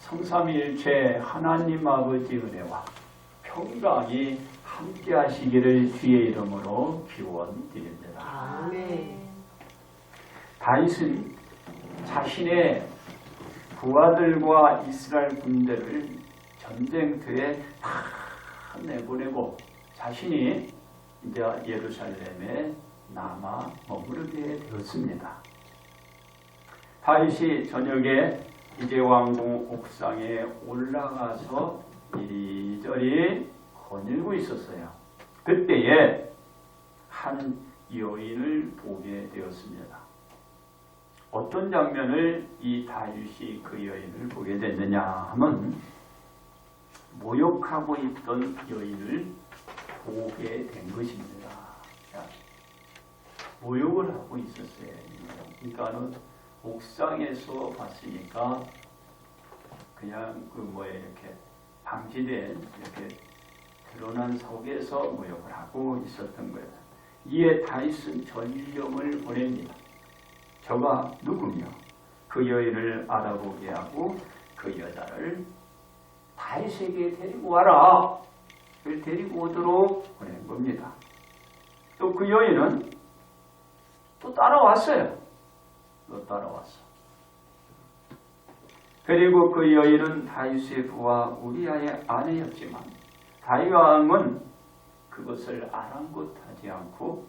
성삼위일체 하나님 아버지 은혜와 평강이 함께 하시기를 주의 이름으로 기원드립니다. 아멘. 다윗은 자신의 부하들과 이스라엘 군대를 전쟁터에 다 내보내고 자신이 이제 예루살렘에 남아 머무르게 되었습니다. 다윗이 저녁에 이제 왕궁 옥상에 올라가서 이리저리 거닐고 있었어요. 그때에 한 여인을 보게 되었습니다. 어떤 장면을 이 다윗이 그 여인을 보게 됐느냐 하면 모욕하고 있던 여인을 보게 된 것입니다. 모욕을 하고 있었어요. 그러니까 옥상에서 봤으니까 그냥 이렇게 방치된 이렇게 드러난 속에서 모욕을 하고 있었던 거예요. 이에 다윗은 전령을 보냅니다. 저가 누구며 그 여인을 알아보게 하고 그 여자를 다윗에게 데리고 와라. 그를 데리고 오도록 보낸 겁니다. 또 그 여인은 또 따라왔어요. 또 따라왔어. 그리고 그 여인은 다윗의 부하 우리아의 아내였지만 다윗 왕은 그것을 아랑곳하지 않고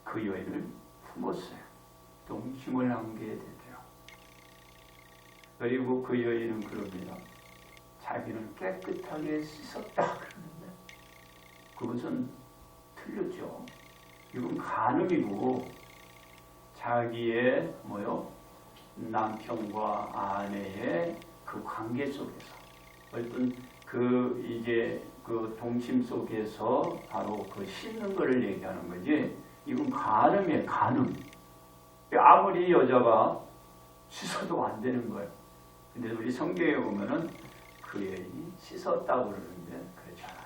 그 여인을 품었어요. 동침을 안게 되죠. 그리고 그 여인은 그럽니다. 자기는 깨끗하게 씻었다 그러는데 그것은 틀렸죠. 이건 간음이고 자기의 남편과 아내의 그 관계 속에서 어떤 그 동침 속에서 바로 그 씻는 것을 얘기하는 거지. 이건 간음이에요. 간음. 아무리 여자가 씻어도 안 되는 거예요. 근데 우리 성경에 보면은 그 여인이 씻었다고 그러는데 그렇지 않아요.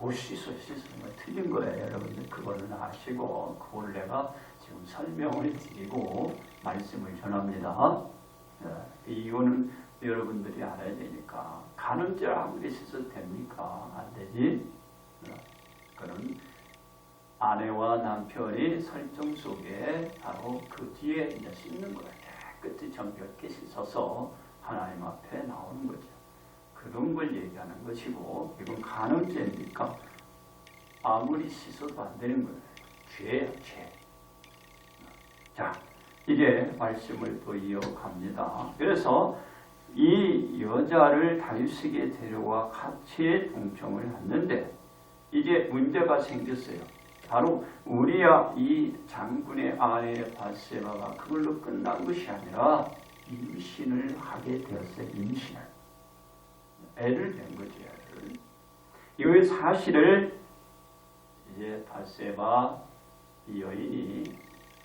못 씻는 거 틀린 거예요. 여러분들 그거는 아시고 그걸 내가 지금 설명을 드리고 말씀을 전합니다. 이거는 여러분들이 알아야 되니까 간음죄를 아무리 씻어도 됩니까? 안 되지. 그런 아내와 남편이 설정 속에 바로 그 뒤에 이제 씻는 거예요. 깨끗이 정결하게 씻어서 하나님 앞에 나오는 거죠. 그런 걸 얘기하는 것이고 이건 간음죄니까 아무리 씻어도 안 되는 거예요. 죄예요, 죄. 자, 이제 말씀을 또 이어갑니다. 그래서 이 여자를 다윗에게 데려와 같이 동청을 했는데 이제 문제가 생겼어요. 바로 우리야 이 장군의 아내 밧세바가 그걸로 끝난 것이 아니라 임신을 하게 되었어요. 임신을. 애를 낳은 거죠. 이 사실을 이제 밧세바 이 여인이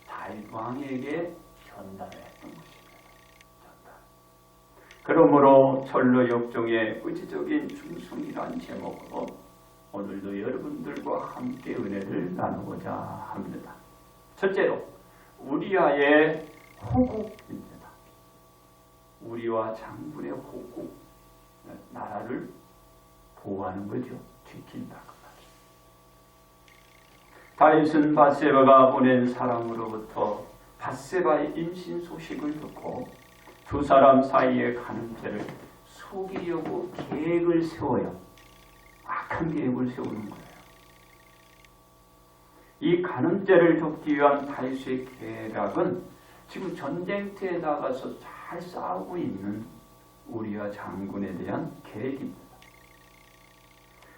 다윗 왕에게 전달했던 것입니다. 그러므로 철로 역정의 의지적인 충성이란 제목으로 오늘도 여러분들과 함께 은혜를 나누고자 합니다. 첫째로 우리아의 호국입니다. 우리와 장군의 호국, 나라를 보호하는 거죠. 지킨다. 다윗은 밧세바가 보낸 사람으로부터 밧세바의 임신 소식을 듣고 두 사람 사이의 간음죄를 속이려고 계획을 세워요. 악한 계획을 세우는 거예요. 이 간음죄를 덮기 위한 다윗의 계략은 지금 전쟁터에 나가서 잘 싸우고 있는 우리아 장군에 대한 계획입니다.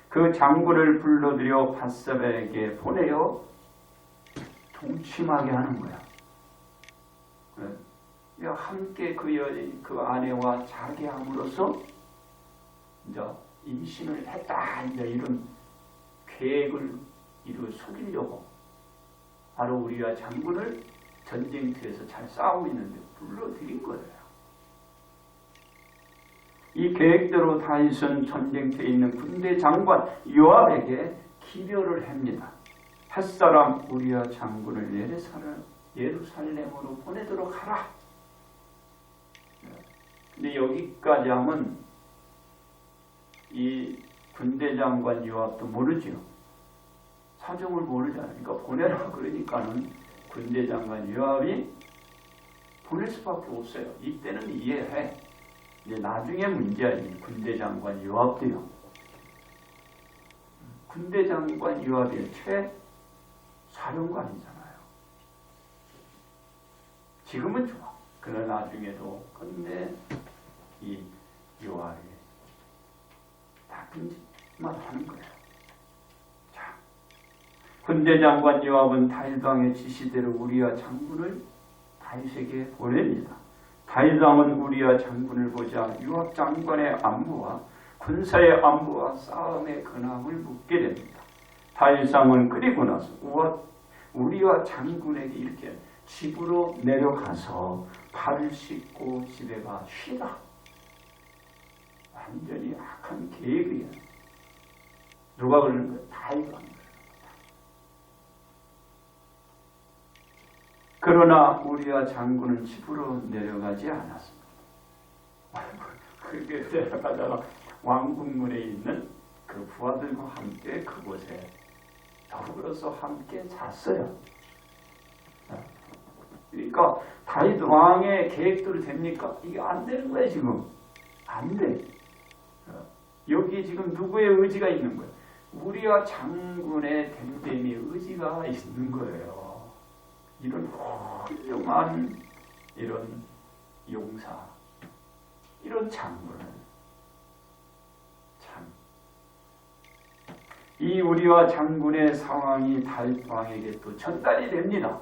그 장군을 불러들여 밧세바에게 보내어 동침하게 하는 거야. 함께 그 아내와 자게 함으로써 이제 임신을 했다. 이제 이런 계획을 속이려고 바로 우리와 장군을 전쟁터에서 잘 싸우고 있는데 불러들인 거예요. 이 계획대로 다윗은 전쟁터에 있는 군대 장관 요압에게 기별을 합니다. 햇사람 우리아 장군을 예루살렘으로 보내도록 하라. 근데 여기까지 하면 이 군대 장관 요압도 모르죠. 사정을 모르잖아요. 그러니까 보내라 그러니까는 군대 장관 요압이 보낼 수밖에 없어요. 이때는 이해해. 이제 나중에 문제야. 군대 장관 요압도요. 군대 장관 요압이 최사령관이잖아요. 지금은 좋아. 그러나 나중에도 근데 이 요압이 나쁜 짓만 하는 거예요. 자, 군대 장관 요압은 다윗 왕의 지시대로 우리아 장군을 다윗에게 보냅니다. 다윗 왕은 우리아 장군을 보자 요압 장관의 안부와 군사의 안부와 싸움의 근황을 묻게 됩니다. 다윗 왕은 그리고 나서 우리아 장군에게 이렇게 집으로 내려가서 발을 씻고 집에 가 쉬라. 완전히 악한 계획이에요. 누가 그러는 거예요? 다윗 왕이 그러는 거다. 그러나 우리아 장군은 집으로 내려가지 않았습니다. 그렇게 내려가다가 왕궁문에 있는 그 부하들과 함께 그곳에 더불어서 함께 잤어요. 그러니까 다윗 왕의 계획대로 됩니까? 이게 안 되는 거예요. 지금 안 돼. 여기 지금 누구의 의지가 있는 거예요? 우리와 장군의 댐댐이 의지가 있는 거예요. 이런 훌륭한 이런 용사, 이런 장군을 참, 이 우리와 장군의 상황이 다윗 왕에게 또 전달이 됩니다.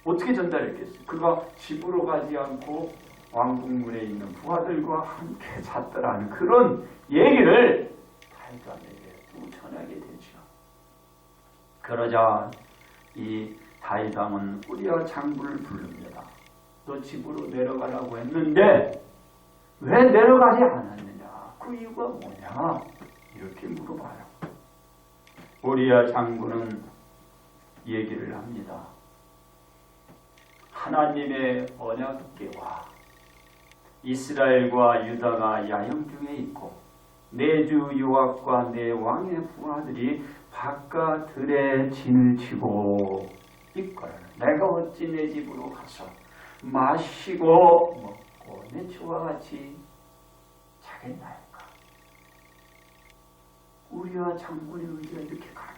어떻게 전달했겠어요? 그가 집으로 가지 않고 왕궁문에 있는 부하들과 함께 잤더라는 그런 얘기를 다윗 왕에게 또 전하게 되죠. 그러자 이 다윗 왕은 우리아 장군을 부릅니다. 너 집으로 내려가라고 했는데 왜 내려가지 않았느냐? 그 이유가 뭐냐? 이렇게 물어봐요. 우리아 장군은 얘기를 합니다. 하나님의 언약궤와 이스라엘과 유다가 야영 중에 있고 내 주 요압과 내 왕의 부하들이 바깥들에 진을 치고 있거늘 내가 어찌 내 집으로 가서 마시고 먹고 내 주와 같이 자겠나이까. 우리와 장군의 의지가 이렇게 강해요.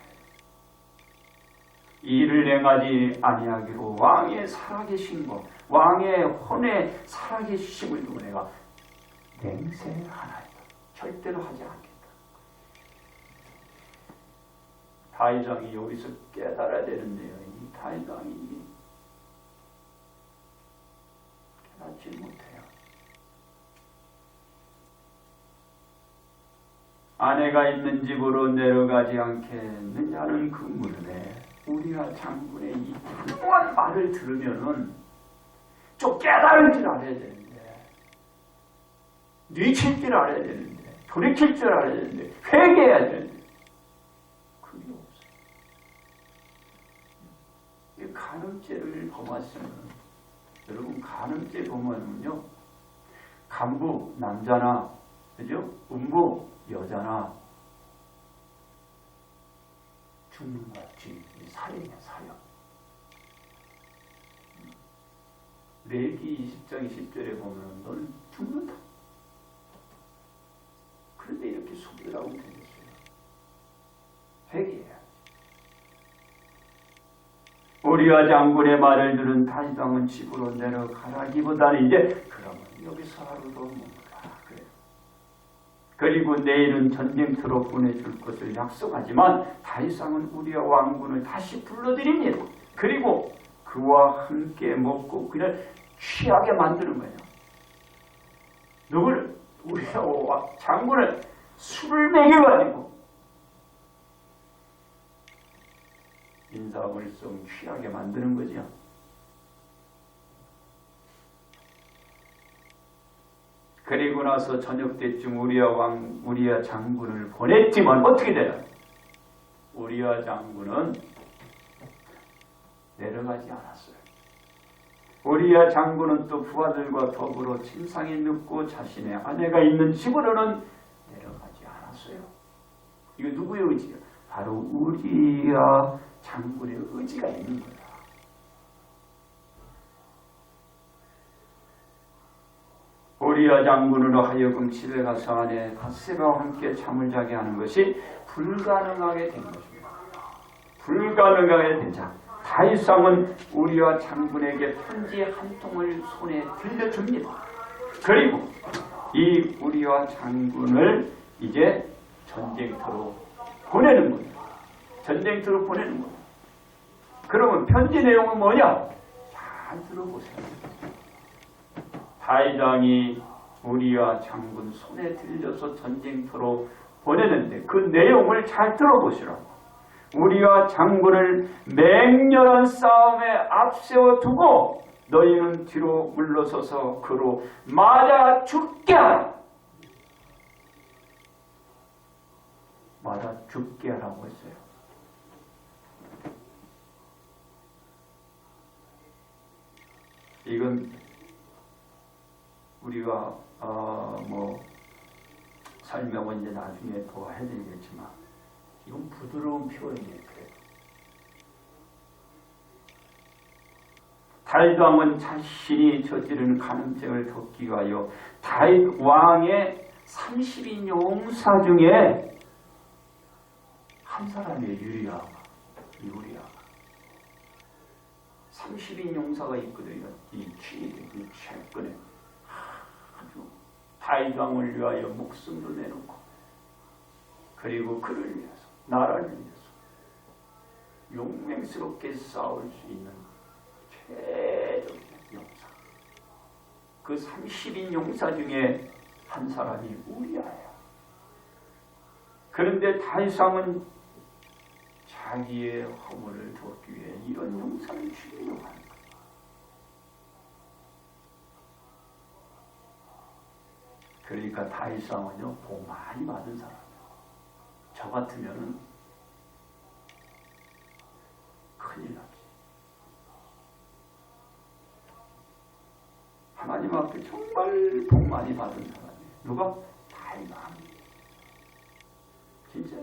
이 일을 행하지 아니하기로 왕의 살아계신 것, 왕의 혼의 살아계심을 두고 내가 맹세하나이다. 절대로 하지 않겠다. 다윗 왕이 여기서 깨달아야 되는데요. 이 다윗 왕이 깨닫지 못해요. 아내가 있는 집으로 내려가지 않겠느냐는 그 물음에 우리아 장군의 이 훌륭한 말을 들으면은 좀 깨달을 줄 알아야 되는데, 뉘칠 줄 알아야 되는데, 돌이킬 줄 알아야 되는데, 회개해야 되는데, 그게 없어요. 이 간음죄를 범하시면, 여러분 간음죄 범하면요, 간부 남자나, 그죠? 음부 여자나 죽는 거지. 살인이야, 살인. 레위기 20장 20절에 보면 너는 죽는다. 그런데 이렇게 속이라고 되겠어요. 회개해야지. 우리아 장군의 말을 들은 다윗 왕은 집으로 내려가라기보다는 이제 그러면 여기서 하루 더 머무라. 그래요. 그리고 내일은 전쟁터로 보내줄 것을 약속하지만 다윗 왕은 우리아 왕군을 다시 불러들입니다. 그리고 그와 함께 먹고 그를 취하게 만드는 거예요. 누구를? 우리아 장군을 술을 먹여가지고 인사불성 취하게 만드는 거죠. 그리고 나서 저녁 때쯤 우리아 장군을 보냈지만 어떻게 되나? 우리아 장군은 내려가지 않았어요. 우리야 장군은 또 부하들과 더불어 침상에 눕고 자신의 아내가 있는 집으로는 내려가지 않았어요. 이거 누구의 의지야? 바로 우리야 장군의 의지가 있는 거야. 우리야 장군으로 하여금 집에 가서 아내 밧세바와 함께 잠을 자게 하는 것이 불가능하게 된 것입니다. 불가능하게 되자 다윗 왕은 우리야 장군에게 편지 한 통을 손에 들려줍니다. 그리고 이 우리야 장군을 이제 전쟁터로 보내는 거예요. 전쟁터로 보내는 거예요. 그러면 편지 내용은 뭐냐? 잘 들어보세요. 다윗 왕이 우리야 장군 손에 들려서 전쟁터로 보내는데 그 내용을 잘 들어보시라고. 우리와 장군을 맹렬한 싸움에 앞세워 두고 너희는 뒤로 물러서서 그로 맞아 죽게 하라. 맞아 죽게 하라고 했어요. 이건 우리가 설명은 이제 나중에 더 해드리겠지만 이건 부드러운 표현이에요. 다윗 왕은 자신이 저지른 간음죄를 덮기 위하여 다윗 왕의 30인 용사 중에 한 사람이에요. 유리아가. 30인 용사가 있거든요. 이 최근에 아주 다윗 왕을 위하여 목숨도 내놓고 그리고 그를 위해서 나라를 위해서 용맹스럽게 싸울 수 있는 최적의 용사. 그 30인 용사 중에 한 사람이 우리아예요. 그런데 다윗 왕은 자기의 허물을 덮기 위해 이런 용사를 죽이려고 하는 거예요. 그러니까 다윗 왕은요, 복 많이 받은 사람이에요. 저 같으면은 큰일 나지. 하나님 앞에 정말 복 많이 받은 사람이에요. 누가? 다윗 왕. 진짜.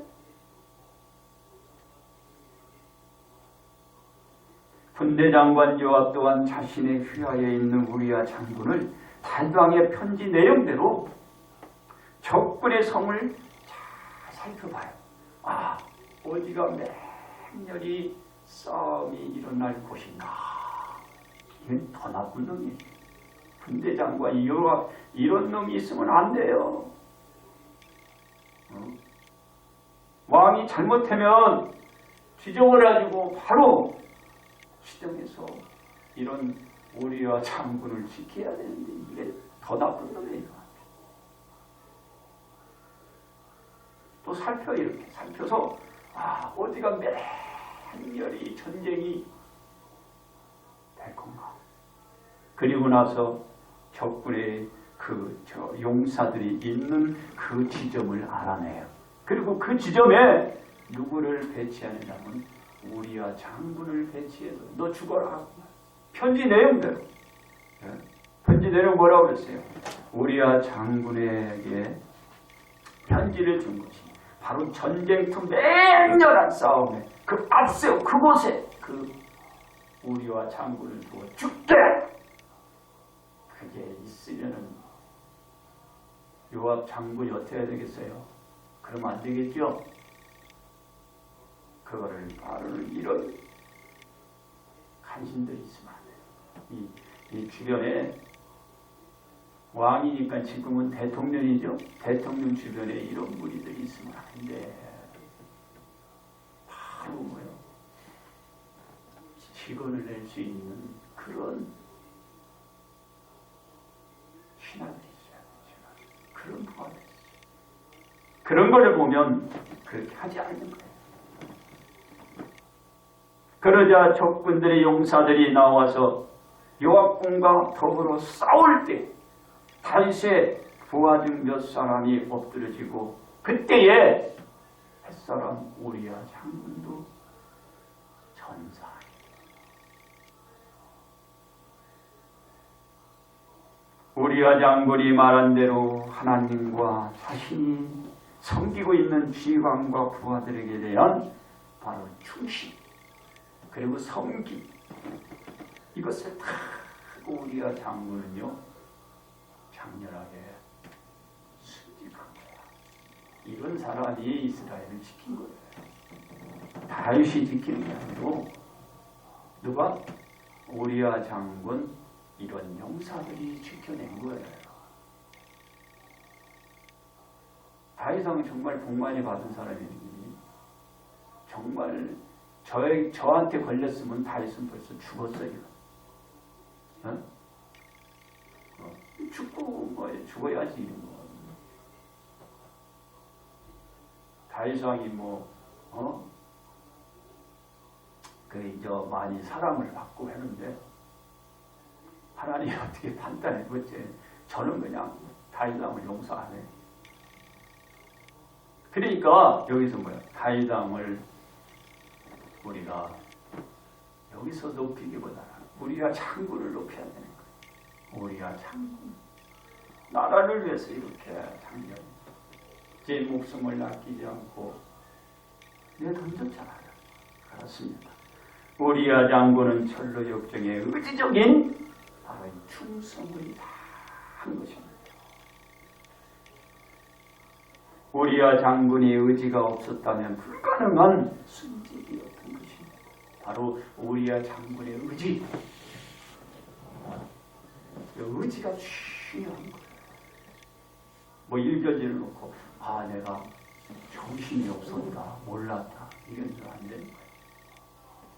군대장관 요압 또한 자신의 휘하에 있는 우리야 장군을 다윗 왕의 편지 내용대로 적군의 성을 잘 살펴봐요. 어디가 맹렬히 싸움이 일어날 곳인가. 이건 더 나쁜 놈이에요. 군대장관 요압 이런 놈이 있으면 안 돼요. 왕이 잘못하면 지정을 가지고 바로 시정해서 이런 우리와 장군을 지켜야 되는데 이게 더 나쁜 놈이에요. 또 살펴 이렇게 살펴서 어디가 맹렬히 전쟁이 될 건가. 그리고 나서 적군의 저 용사들이 있는 그 지점을 알아내요. 그리고 그 지점에 누구를 배치하느냐면 우리야 장군을 배치해서 너 죽어라. 편지 내용대로. 편지 내용 뭐라고 그랬어요? 우리야 장군에게 편지를 준 것이 바로 전쟁터 맹렬한 싸움에 그 앞세워 그곳에 그 우리와 장군을 두어 죽게. 그게 있으면은 요압 장군이 어떻게 해야 되겠어요? 그러면 안 되겠죠? 그거를 바로 이런 간신들이 있으면 안 돼요. 이 주변에 왕이니까 지금은 대통령이죠. 대통령 주변에 이런 무리들이 있으면 안 돼. 바로 직원을 낼 수 있는 그런 신하들이 있어요. 그런 부하들이 있어요. 그런 거를 보면 그렇게 하지 않는 거예요. 그러자 적군들의 용사들이 나와서 요압군과 더불어 싸울 때 다윗의 부하 중 몇 사람이 엎드려지고 그때에 햇사람 우리야 장군도 전사하니 우리아 장군이 말한 대로 하나님과 자신이 섬기고 있는 지휘관과 부하들에게 대한 바로 충신 그리고 섬김 이것을 다 우리아 장군은요 장렬하게 순직한 거야. 이런 사람이 이스라엘을 지킨 거예요. 다윗이 지키는 게 아니고 누가? 우리아 장군 이런 용사들이 지켜낸 거예요. 다윗은 정말 복 많이 받은 사람이니 정말 저한테 걸렸으면 다윗은 벌써 죽었어요. 어? 죽고 죽어야지 뭐. 다윗왕이 이제 많이 사랑을 받고 했는데 하나님이 어떻게 판단해보지? 저는 그냥 다윗왕을 용서 안 해. 그러니까 여기서 뭐야? 다윗왕을 우리가 여기서 높이기보다 우리가 장군을 높여야 되는 거예요. 우리가 장군. 나라를 위해서 이렇게 장렬히 제 목숨을 아끼지 않고 내 던졌잖아요. 그렇습니다. 우리아 장군은 철로 역정의 의지적인 바로 충성을 다 한 것입니다. 우리아 장군의 의지가 없었다면 불가능한 순직이었던 것입니다. 바로 우리아 장군의 의지. 의지가 중요한 거예요. 뭐 일견지를 놓고 내가 정신이 없었다, 몰랐다 이런 줄 안 되는 거예요.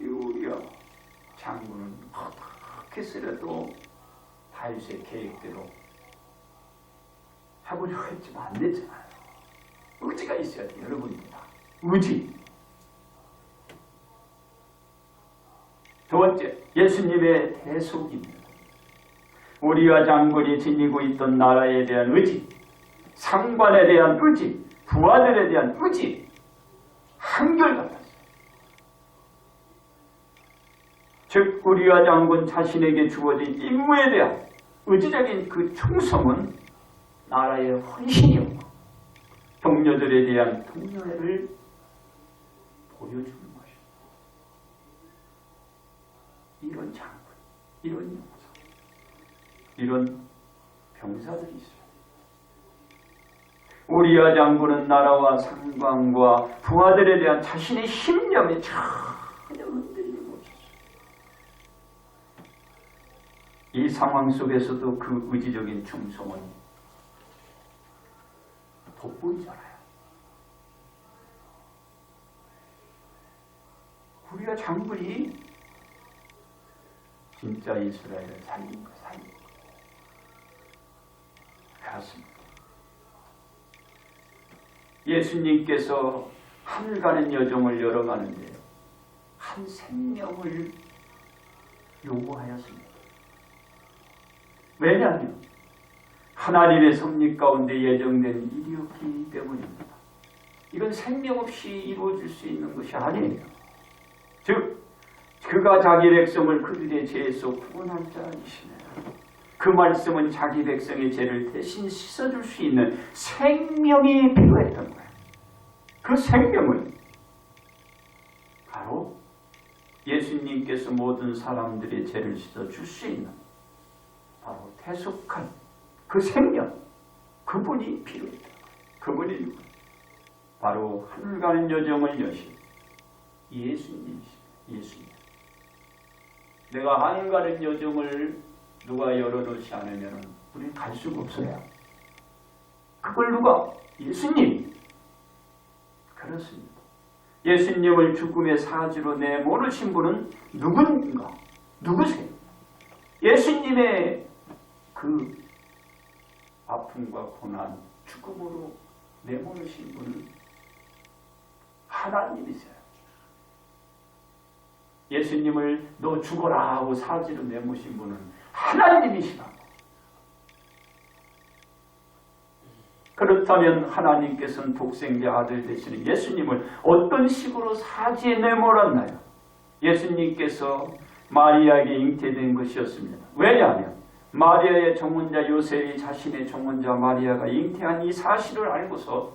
이 우리아 장군은 어떻게 쓰려도 다윗의 계획대로 해보려고 했지만 안 됐잖아요. 의지가 있어야 돼요, 여러분들 다. 의지. 두 번째, 예수님의 대속입니다. 우리아 장군이 지니고 있던 나라에 대한 의지, 상관에 대한 의지, 부하들에 대한 의지, 한결같았어요. 즉 우리아 장군 자신에게 주어진 임무에 대한 의지적인 그 충성은 나라의 헌신이었고 동료들에 대한 동료애를 보여주는 것입니다. 이런 장군, 이런 용사, 이런 병사들이 있어요. 우리아 장군은 나라와 상관과 부하들에 대한 자신의 신념에 전혀 흔들리지 못했어요. 이 상황 속에서도 그 의지적인 충성은 돋보이잖아요. 우리아 장군이 진짜 이스라엘을 살린 거, 그렇습니다. 예수님께서 하늘가는 여정을 열어가는데 한 생명을 요구하였습니다. 왜냐하면 하나님의 섭리 가운데 예정된 일이었기 때문입니다. 이건 생명 없이 이루어질 수 있는 것이 아니에요. 즉 그가 자기 백성을 그들의 죄에서 구원할 자이시네. 그 말씀은 자기 백성의 죄를 대신 씻어줄 수 있는 생명이 필요했던 거예요. 그 생명은 바로 예수님께서 모든 사람들의 죄를 씻어줄 수 있는 바로 대속한 그 생명, 그분이 필요했던 거예요. 그분이 누구예요? 바로 하늘 가는 여정을 여신 예수님이십니다. 예수님. 내가 하늘 가는 여정을 누가 열어놓지 않으면 우리는 갈 수가 없어요. 그걸 누가? 예수님. 그렇습니다. 예수님을 죽음의 사지로 내모르신 분은 누군가? 누구세요? 예수님의 그 아픔과 고난, 죽음으로 내모르신 분은 하나님이세요. 예수님을 너 죽어라 하고 사지로 내모신 분은 하나님이시라고. 그렇다면 하나님께서는 독생자 아들 되시는 예수님을 어떤 식으로 사지에 내몰았나요? 예수님께서 마리아에게 잉태된 것이었습니다. 왜냐하면 마리아의 정혼자 요셉이 자신의 정혼자 마리아가 잉태한 이 사실을 알고서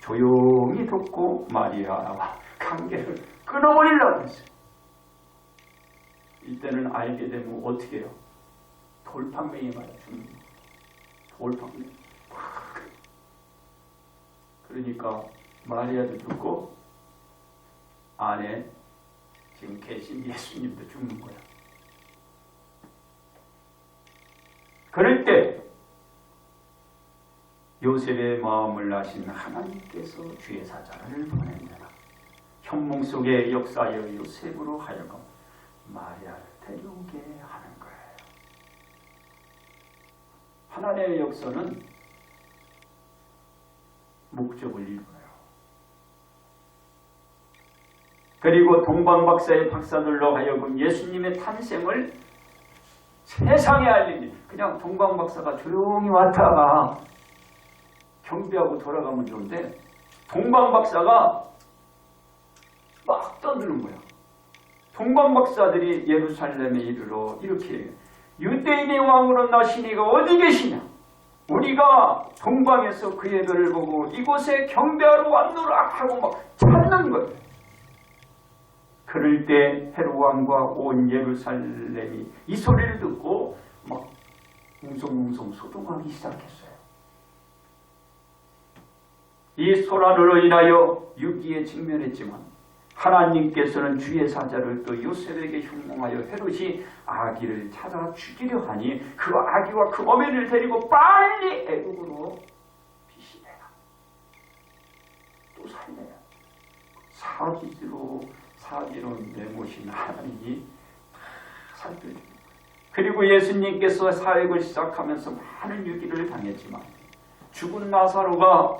조용히 듣고 마리아와 관계를 끊어버리려고 했어요. 이때는 알게 되면 어떻게 해요? 돌팡명이 맞아 죽는 거예요. 돌팡명. 그러니까 마리아도 죽고 안에 지금 계신 예수님도 죽는 거야. 그럴 때 요셉의 마음을 아신 하나님께서 주의 사자를 보냅니다. 현몽 속의 역사여 요셉으로 하여금 마리아를 데려오게 하는 거예요. 하나님의 역사는 목적을 이루어요. 그리고 동방박사의 박사들로 하여금 예수님의 탄생을 세상에 알리니 그냥 동방박사가 조용히 왔다가 경배하고 돌아가면 좋은데 동방박사가 막 떠드는 거야. 동방박사들이 예루살렘에 이르러 이렇게 유대인의 왕으로 나시니가 어디 계시냐? 우리가 동방에서 그 예배를 보고 이곳에 경배하러 왔노라 하고 막 찾는 거예요. 그럴 때 헤롯 왕과 온 예루살렘이 이 소리를 듣고 막 웅성웅성 소동하기 시작했어요. 이 소란으로 인하여 유기에 직면했지만 하나님께서는 주의 사자를 또 요셉에게 흉몽하여 헤롯이 아기를 찾아 죽이려 하니 그 아기와 그 어머니를 데리고 빨리 애국으로 피신해라. 또 살려야. 사지로 내모신 하나님이 살펴줍니다. 그리고 예수님께서 사역을 시작하면서 많은 유기를 당했지만 죽은 나사로가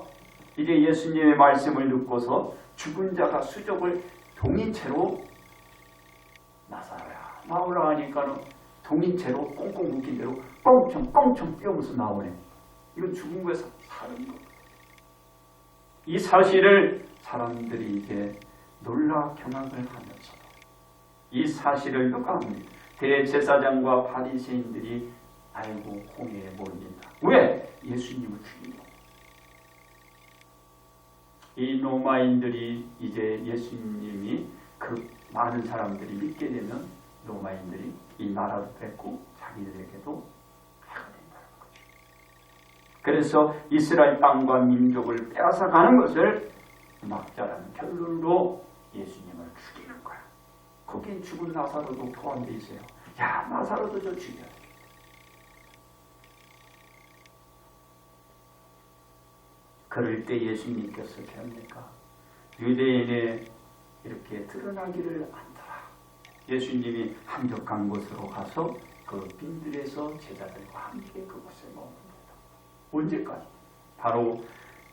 이제 예수님의 말씀을 듣고서 죽은 자가 수족을 동인채로 나사로야 나오라 하니까는 동인채로 꽁꽁 묶인 대로 뻥청 뛰어면서 나오네. 이건 죽은 거에서 사는 거예요. 이 사실을 사람들이 이제 놀라 경악을 하면서 이 사실을 누가 합니까? 대제사장과 바리새인들이 알고 공회에 모입니다. 왜? 예수님을 죽이려고. 이 로마인들이 이제 예수님이 그 많은 사람들이 믿게 되면 로마인들이 이 나라도 뺏고 자기들에게도 해가 된다는 거죠. 그래서 이스라엘 땅과 민족을 빼앗아가는 것을 막자라는 결론으로 예수님을 죽이는 거야. 거긴 죽은 나사로도 포함되어 있어요. 야, 나사로도 저 죽여야 돼. 그럴 때 예수님께서 어떻게 합니까? 유대인에 이렇게 드러나기를 안더라. 예수님이 한적한 곳으로 가서 그 빈들에서 제자들과 함께 그곳에 머뭅니다. 언제까지? 바로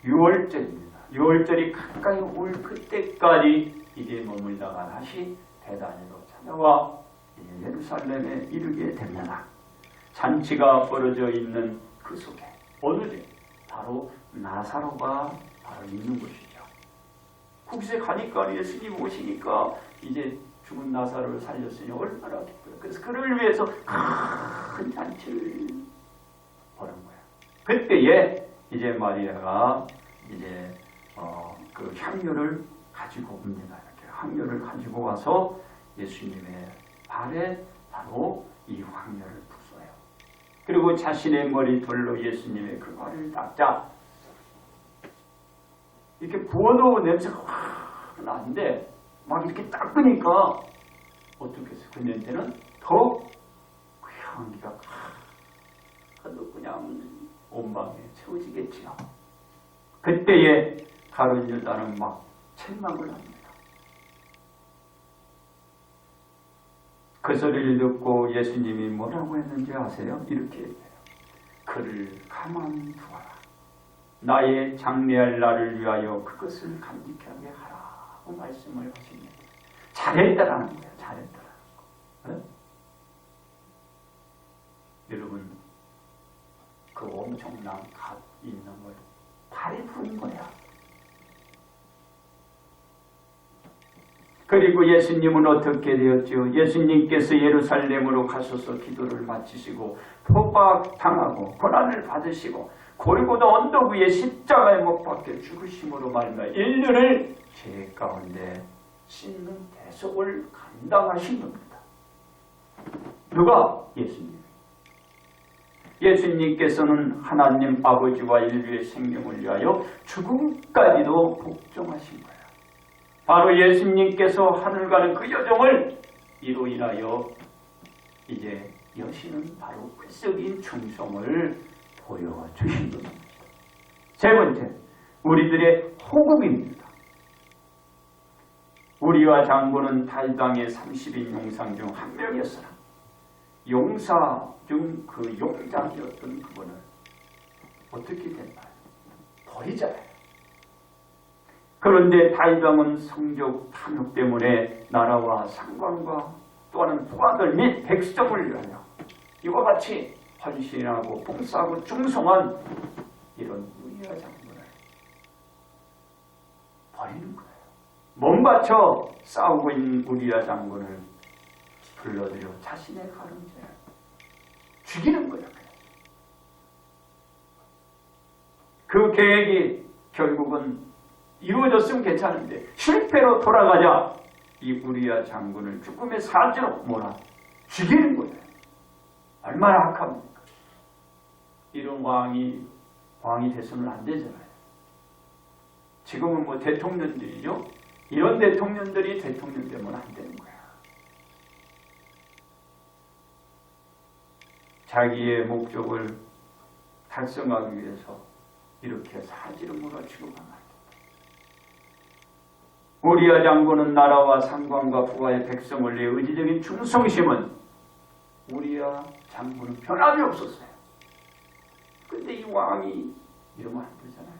6월절입니다. 6월절이 가까이 올 그때까지 이제 머물다가 다시 베다니로 찾아와 예루살렘에 이르게 됩니다. 잔치가 벌어져 있는 그 속에 어느 데? 바로 나사로가 바로 있는 곳이죠. 그곳에 가니까 예수님 오시니까 이제 죽은 나사로를 살렸으니 얼마나 기뻐요. 그래서 그를 위해서 큰 잔치를 벌인 거예요. 그때에 이제 마리아가 이제 그 향료를 가지고 옵니다. 이렇게 향료를 가지고 와서 예수님의 발에 바로 이 향료를 부어요. 그리고 자신의 머리털로 예수님의 그 발을 닦자. 이렇게 부어놓은 냄새가 확 나는데 막 이렇게 닦으니까 어떻게 해서 그 냄새는 더 그 향기가 그냥 온 방에 채워지겠지요. 그때에 가룟 유다는 막 책망을 합니다. 그 소리를 듣고 예수님이 뭐라고 했는지 아세요? 이렇게 해요. 그를 가만두어라. 나의 장래할 날을 위하여 그것을 간직하게 하라고 말씀을 하십니다. 잘했다라는 거예요. 잘했다라는 거. 네? 여러분 그 엄청난 갓 있는 걸 발에 부은 거야. 그리고 예수님은 어떻게 되었죠? 예수님께서 예루살렘으로 가셔서 기도를 마치시고 포박당하고 고난을 받으시고 골고다 언덕 위에 십자가에 못 박혀 죽으심으로 말미암아 인류를 죄 가운데 씻는 대속을 감당하신 겁니다. 누가? 예수님. 예수님께서는 하나님 아버지와 인류의 생명을 위하여 죽음까지도 복종하신 거예요. 바로 예수님께서 하늘 가는 그 여정을 이로 인하여 이제 여시는 바로 끈적인 충성을 보여주신 겁니다. 세 번째, 우리들의 호국입니다. 우리와 장군은 다윗왕의 30인 용상 중 한 명이었으나 용사 중 그 용장이었던 그분을 어떻게 됐나요? 버리잖아요. 그런데 다윗왕은 성적 탐욕 때문에 나라와 상관과 또한 부하들 및 백성을 위하여 이와 같이 헌신하고 봉사하고 충성한 이런 우리아 장군을 버리는 거예요. 몸 바쳐 싸우고 있는 우리아 장군을 불러들여 자신의 가름죄 죽이는 거예요. 그 계획이 결국은 이루어졌으면 괜찮은데 실패로 돌아가자 이 우리아 장군을 죽음의 사지로 몰아 죽이는 거예요. 얼마나 악합니까? 이런 왕이 돼서는 안 되잖아요. 지금은 뭐 대통령들이죠. 이런 대통령들이 대통령 되면 안 되는 거야. 자기의 목적을 달성하기 위해서 이렇게 사지로 몰아치고 가면 우리아 장군은 나라와 상관과 부하의 백성을 위해 의지적인 충성심은 우리아 장군은 변함이 없었어요. 근데 이 왕이 이러면 안 되잖아요.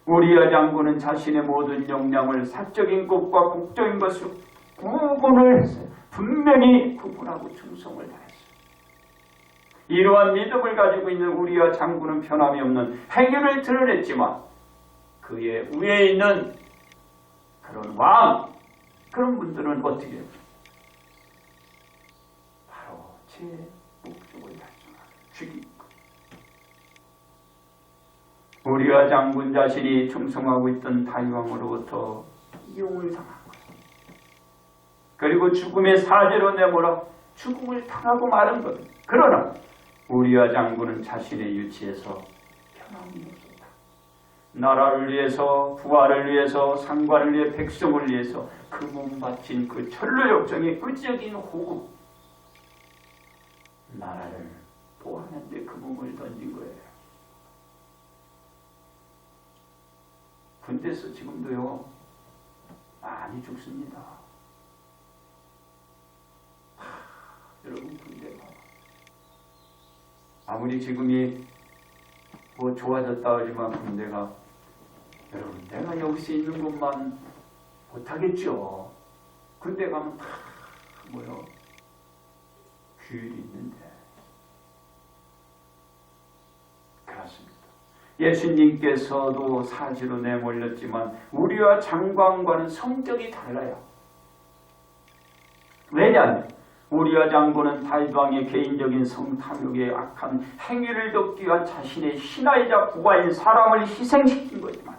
우리아 장군은 자신의 모든 역량을 사적인 것과 국적인 것을 구분을 했어요. 분명히 구분하고 충성을 다했어요. 이러한 믿음을 가지고 있는 우리아 장군은 변함이 없는 행위를 드러냈지만 그의 위에 있는 그런 왕, 그런 분들은 어떻게 해요? 바로 제 목적을 달성하고 죽이고 우리아 장군 자신이 충성하고 있던 다윗왕으로부터 이용을 당한 거예요. 그리고 죽음의 사제로 내몰아 죽음을 당하고 마는 것. 그러나 우리아 장군은 자신의 유치에서 변함이 없었다. 나라를 위해서, 부하를 위해서, 상관을 위해, 백성을 위해서 그 몸 바친 그 철로역정의 의적인 호국, 나라를 보호하는데 그 몸을 던진 거예요. 군대에서 지금도요 많이 죽습니다. 여러분 군대가 아무리 지금이 뭐 좋아졌다 하지만 군대가 여러분 내가 여기서 있는 것만 못하겠죠. 군대 가면 다 뭐요 규율이 있는데 그렇습니다. 예수님께서도 사지로 내몰렸지만 우리와 장관과는 성격이 달라요. 왜냐하면 우리아 장군은 다윗왕의 개인적인 성탐욕에 악한 행위를 덮기 위한 자신의 신하이자 부하인 사람을 희생시킨 거지만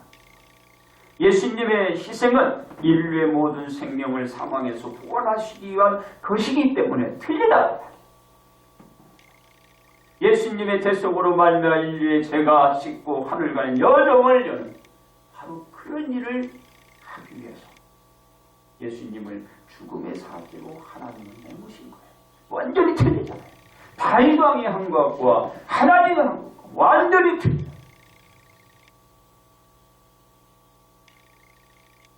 예수님의 희생은 인류의 모든 생명을 사망에서 구원하시기 위한 것이기 때문에 틀리다. 예수님의 대속으로 말미암아 인류의 죄가 씻고 하늘 가는 여정을 여는 바로 그런 일을 하기 위해서 예수님을 죽음의 사지로 하나님은 내모신 거예요. 완전히 틀리잖아요. 다윗왕이 한 것과 하나님이 한 것과 완전히 틀려요.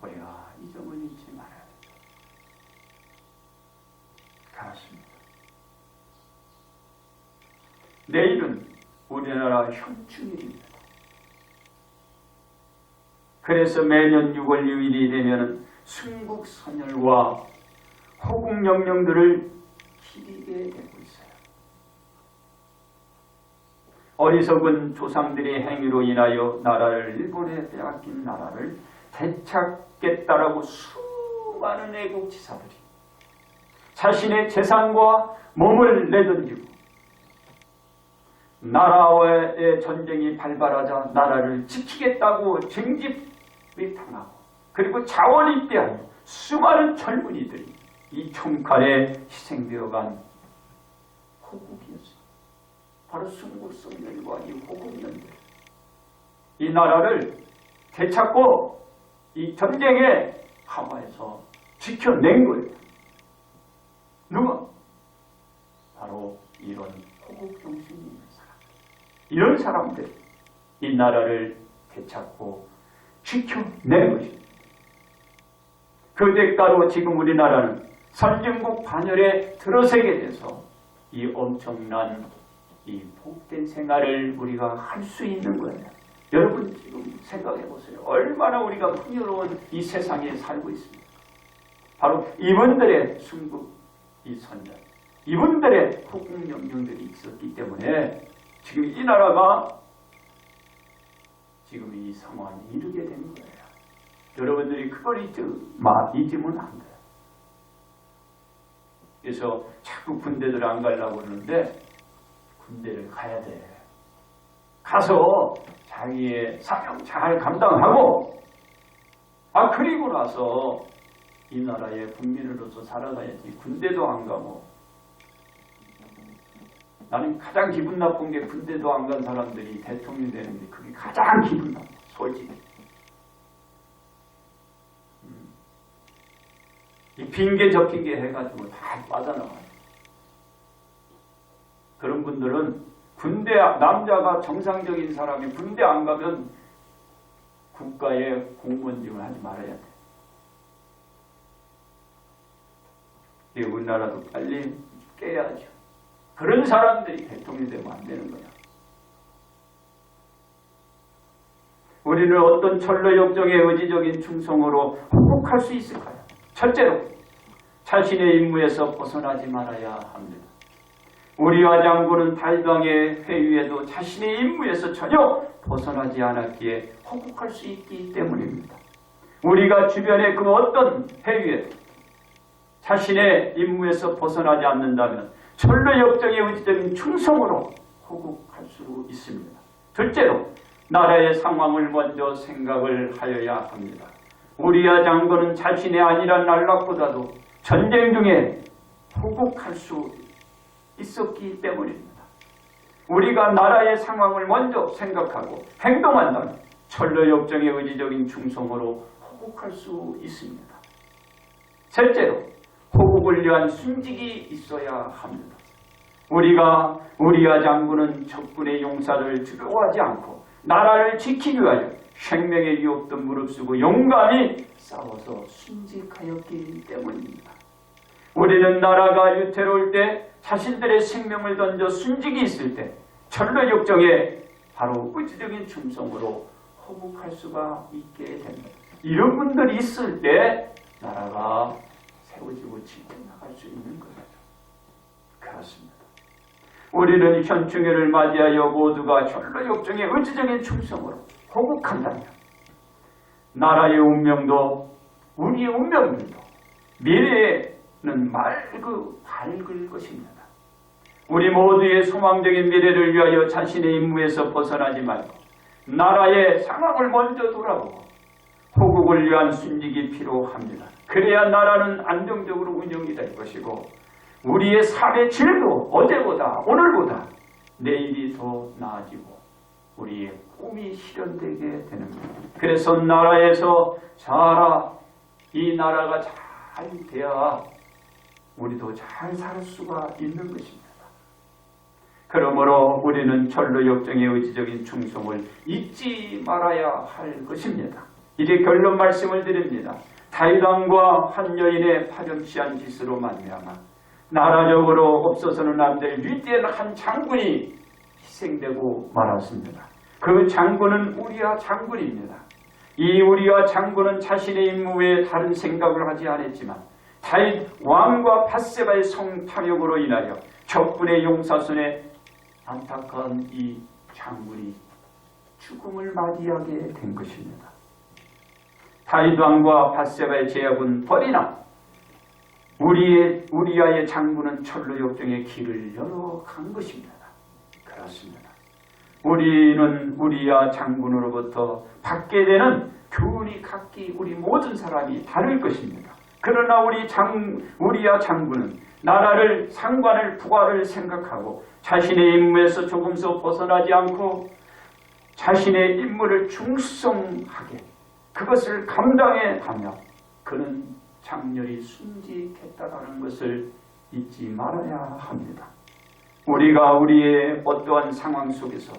우리가 이 점을 잊지 말아야 됩니다. 그렇습니다. 내일은 우리나라 현충일입니다. 그래서 매년 6월 6일이 되면 순국선열과 호국영령들을 기리게 되고 있어요. 어리석은 조상들의 행위로 인하여 나라를 일본에 빼앗긴 나라를 되찾겠다라고 수많은 애국 지사들이 자신의 재산과 몸을 내던지고 나라와의 전쟁이 발발하자 나라를 지키겠다고 쟁집이 당하고 그리고 자원이 빼앗겨 수많은 젊은이들이 이 총칼에 희생되어간 호국이었어요. 바로 순국성년과 이 호국년들. 이 나라를 되찾고 이 전쟁의 하마에서 지켜낸 거예요. 누가? 바로 이런 호국정신이 있는 사람. 이런 사람들이 이 나라를 되찾고 지켜낸 것입니다. 그 대가로 지금 우리나라는 선진국 반열에 들어서게 돼서 이 엄청난 이 복된 생활을 우리가 할 수 있는 거예요. 여러분 지금 생각해 보세요. 얼마나 우리가 풍요로운 이 세상에 살고 있습니다. 바로 이분들의 순국, 이 선전, 이분들의 호국명령들이 있었기 때문에 지금 이 나라가 지금 이 상황에 이르게 된 거예요. 여러분들이 그걸 잊으면 안 돼요. 그래서 자꾸 군대들 안 가려고 그러는데 군대를 가야 돼. 가서 자기의 사명 잘 감당하고 그리고 나서 이 나라의 국민으로서 살아가야지. 군대도 안 가고. 나는 가장 기분 나쁜 게 군대도 안 간 사람들이 대통령이 되는데 그게 가장 기분 나빠. 솔직히. 이 핑계 저 핑계 해가지고 다 빠져나가요. 그런 분들은 군대, 남자가 정상적인 사람이 군대 안 가면 국가의 공무원직을 하지 말아야 돼. 우리나라도 빨리 깨야죠. 그런 사람들이 대통령이 되면 안 되는 거야. 우리는 어떤 철로 역정의 의지적인 충성으로 호국할 수 있을까요? 첫째로 자신의 임무에서 벗어나지 말아야 합니다. 우리와 장군은 달강의 회유에도 자신의 임무에서 전혀 벗어나지 않았기에 호국할 수 있기 때문입니다. 우리가 주변의 그 어떤 회유에도 자신의 임무에서 벗어나지 않는다면 철로 역정의 의지적인 충성으로 호국할 수 있습니다. 둘째로 나라의 상황을 먼저 생각을 하여야 합니다. 우리야 장군은 자신의 안일한 안락보다도 전쟁 중에 호국할 수 있었기 때문입니다. 우리가 나라의 상황을 먼저 생각하고 행동한다면 철로 역정의 의지적인 충성으로 호국할 수 있습니다. 셋째로 호국을 위한 순직이 있어야 합니다. 우리야 장군은 적군의 용사를 두려워하지 않고 나라를 지키기 위하여 생명의 유혹도 무릅쓰고 용감히 싸워서 순직하였기 때문입니다. 우리는 나라가 위태로울 때 자신들의 생명을 던져 순직이 있을 때 철로 역정에 바로 의지적인 충성으로 호국할 수가 있게 됩니다. 이런 분들이 있을 때 나라가 세워지고 지켜나갈 수 있는 거예요. 그렇습니다. 우리는 현충일을 맞이하여 모두가 철로 역정의 의지적인 충성으로 호국한다면 나라의 운명도 우리의 운명들도 미래에는 밝을 것입니다. 우리 모두의 소망적인 미래를 위하여 자신의 임무에서 벗어나지 말고 나라의 상황을 먼저 돌아보고 호국을 위한 순직이 필요합니다. 그래야 나라는 안정적으로 운영이 될 것이고 우리의 삶의 질도 어제보다 오늘보다 내일이 더 나아지고 우리의 꿈이 실현되게 되는 거예요. 그래서 나라에서 이 나라가 잘 돼야 우리도 잘 살 수가 있는 것입니다. 그러므로 우리는 철로 역정의 의지적인 충성을 잊지 말아야 할 것입니다. 이제 결론 말씀을 드립니다. 다윗왕과 한 여인의 파렴치한 짓으로 말미암아 나라적으로 없어서는 안 될 위대한 한 장군이 희생되고 말았습니다. 그 장군은 우리야 장군입니다. 이 우리야 장군은 자신의 임무 외에 다른 생각을 하지 않았지만 다윗 왕과 밧세바의 성탐욕으로 인하여 적군의 용사손에 안타까운 이 장군이 죽음을 맞이하게 된 것입니다. 다윗 왕과 밧세바의 제약은 버리나 우리아의 장군은 철로 역정의 길을 열어간 것입니다. 그렇습니다. 우리는 우리아 장군으로부터 받게 되는 교훈이 각기 우리 모든 사람이 다를 것입니다. 그러나 우리아 장군은 나라를 상관을 부하를 생각하고 자신의 임무에서 조금도 벗어나지 않고 자신의 임무를 충성하게 그것을 감당해 가며 그는 장렬히 순직했다라는 것을 잊지 말아야 합니다. 우리가 우리의 어떠한 상황 속에서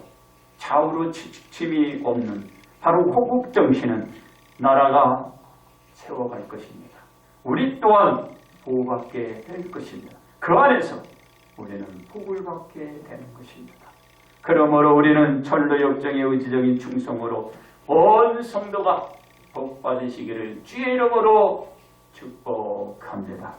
좌우로 지침이 없는 바로 호국정신은 나라가 세워갈 것입니다. 우리 또한 보호받게 될 것입니다. 그 안에서 우리는 복을 받게 되는 것입니다. 그러므로 우리는 철로 역정의 의지적인 충성으로 온 성도가 복 받으시기를 주의 이름으로 축복합니다.